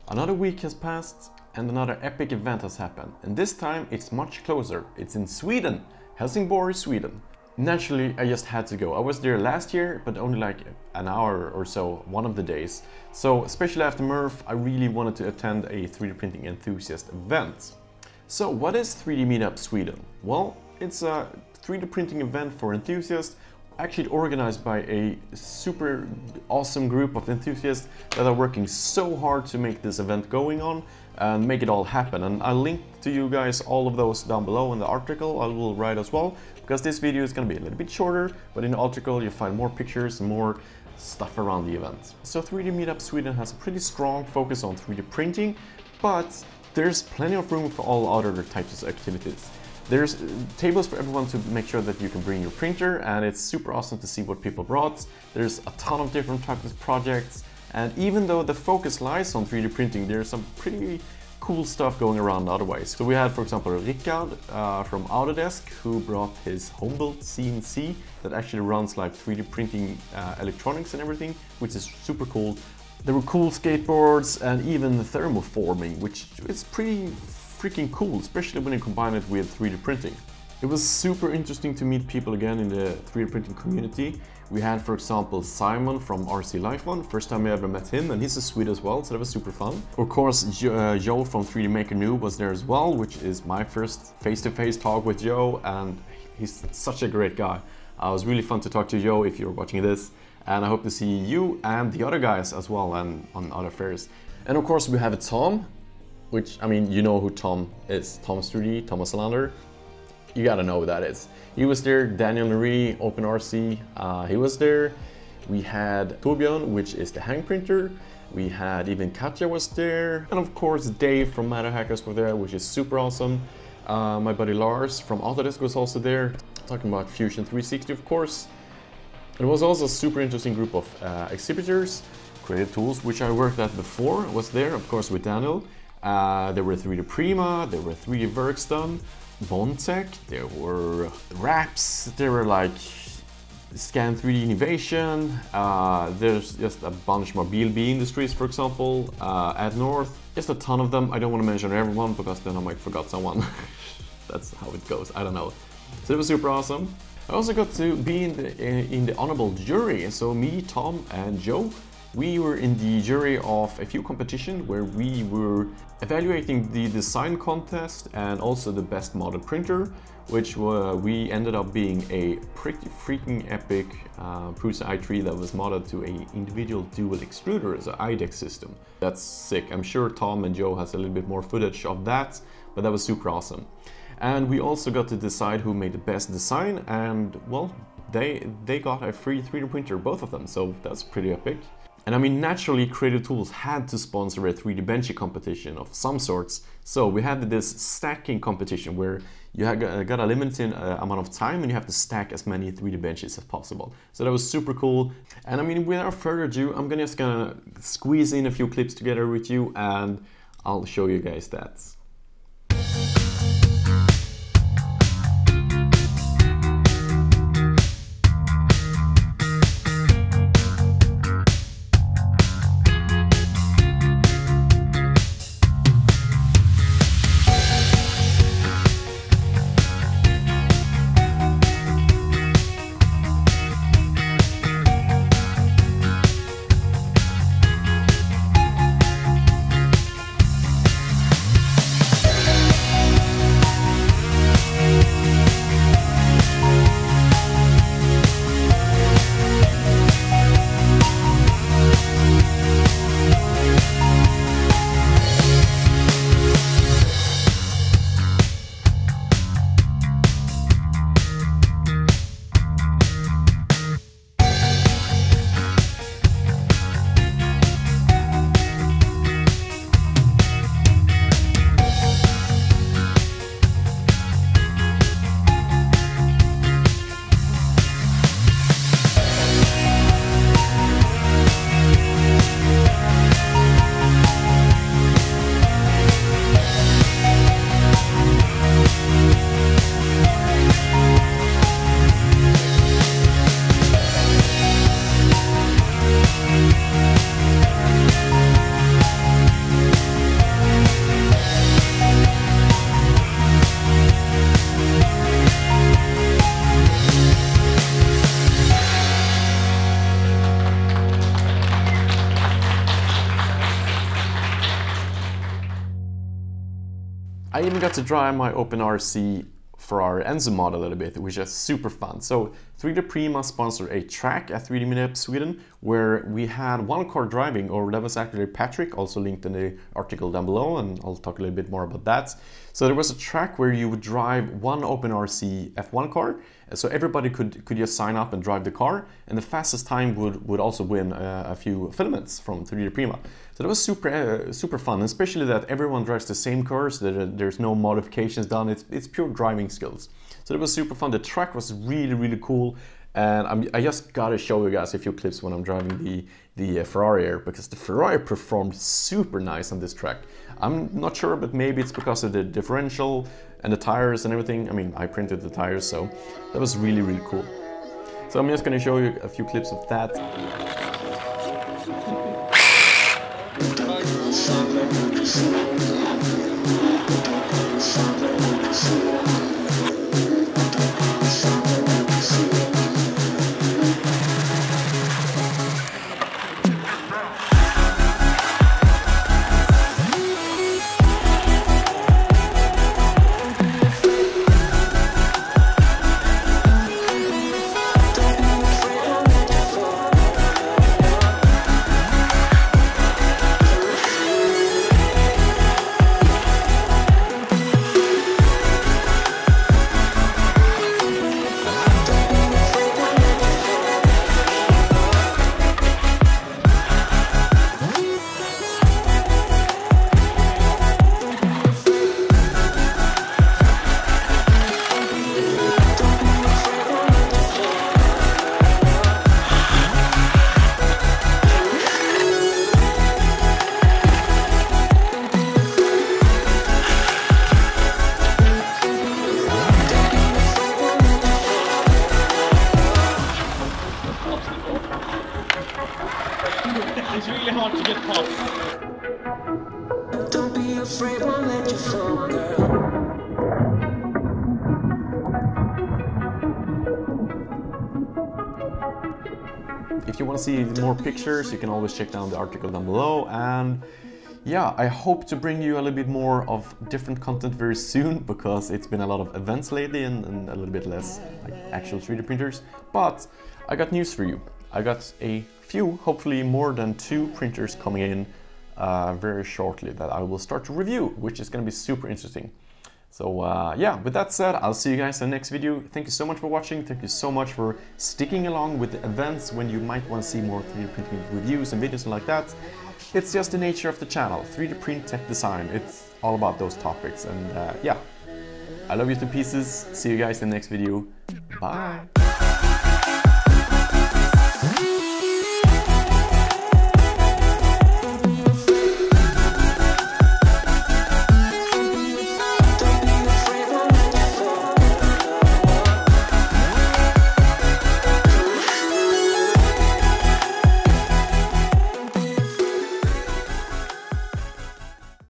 Another week has passed and another epic event has happened, and this time it's much closer. It's in Sweden, Helsingborg, Sweden. Naturally, I just had to go. I was there last year, but only like an hour or so, one of the days. So, especially after MRRF, I really wanted to attend a 3D printing enthusiast event. So, what is 3D Meetup Sweden? Well, it's a 3D printing event for enthusiasts, actually organized by a super awesome group of enthusiasts that are working so hard to make this event going on and make it all happen. And I'll link to you guys all of those down below in the article I will write as well, because this video is going to be a little bit shorter, but in the article you'll find more pictures and more stuff around the event. So 3D Meetup Sweden has a pretty strong focus on 3D printing, but there's plenty of room for all other types of activities. There's tables for everyone to make sure that you can bring your printer, and it's super awesome to see what people brought. There's a ton of different types of projects, and even though the focus lies on 3D printing, there's some pretty cool stuff going around otherwise. So we had, for example, Rickard from Autodesk, who brought his home-built CNC that actually runs like 3D printing electronics and everything, which is super cool. There were cool skateboards and even thermoforming, which is pretty freaking cool, especially when you combine it with 3D printing. It was super interesting to meet people again in the 3D printing community. We had, for example, Simon from RC Lifeline. First time I ever met him, and he's a Swede as well, so that was super fun. Of course, Joe from 3D Maker Noob was there as well, which is my first face-to-face talk with Joe, and he's such a great guy. It was really fun to talk to Joe if you're watching this, and I hope to see you and the other guys as well and on other fairs. And of course, we have Tom, which, I mean, you know who Tom is. Tom's 3D, Thomas Lander. You gotta know who that is. He was there. Daniel Marie, OpenRC, he was there. We had Torbjörn, which is the hang printer. We had even Katja was there. And of course, Dave from Matterhackers was there, which is super awesome. My buddy Lars from Autodesk was also there, talking about Fusion 360, of course. It was also a super interesting group of exhibitors. Creative Tools, which I worked at before, was there, of course, with Daniel. There were 3D Prima, there were 3D Verkstan, Bontech, there were Wraps, there were like Scan 3D Innovation, there's just a bunch more BLB Industries, for example, at North, just a ton of them. I don't want to mention everyone because then I might forget someone. That's how it goes, I don't know. So it was super awesome. I also got to be in the honorable jury, so me, Tom and Joe, we were in the jury of a few competitions where we were evaluating the design contest and also the best model printer, which we ended up being a pretty freaking epic Prusa i3 that was modded to an individual dual extruder as an IDEX system. That's sick. I'm sure Tom and Joe has a little bit more footage of that, but that was super awesome. And we also got to decide who made the best design, and well, they got a free 3D printer, both of them, so that's pretty epic. And I mean, naturally, Creative Tools had to sponsor a 3D Benchy competition of some sorts. So we had this stacking competition where you got a limited amount of time and you have to stack as many 3D benches as possible. So that was super cool. And I mean, without further ado, I'm just gonna squeeze in a few clips together with you and I'll show you guys that. I even got to drive my OpenRC Ferrari Enzo mod a little bit, which is super fun. So 3D Prima sponsored a track at 3D Meetup Sweden where we had one car driving, or that was actually Patrick, also linked in the article down below, and I'll talk a little bit more about that. So there was a track where you would drive one OpenRC F1 car, so everybody could just sign up and drive the car, and the fastest time would also win a few filaments from 3D Prima. So that was super fun, especially that everyone drives the same cars, there's no modifications done, it's pure driving skills. So it was super fun. The track was really cool, and I just gotta show you guys a few clips when I'm driving the Ferrari here, because the Ferrari performed super nice on this track. I'm not sure, but maybe it's because of the differential and the tires and everything. I mean, I printed the tires, so that was really cool. So I'm just gonna show you a few clips of that. It's really hard to get past. Don't be afraid, won't let you fall, girl. If you want to see more pictures, you can always check down the article down below. And yeah, I hope to bring you a little bit more of different content very soon, because it's been a lot of events lately and a little bit less like actual 3D printers. But I got news for you. I got a few, hopefully more than 2 printers coming in very shortly that I will start to review, which is going to be super interesting. So yeah, with that said, I'll see you guys in the next video. Thank you so much for watching. Thank you so much for sticking along with the events when you might want to see more 3D printing reviews and videos and like that. It's just the nature of the channel, 3D print, tech design. It's all about those topics. And yeah, I love you to pieces. See you guys in the next video. Bye.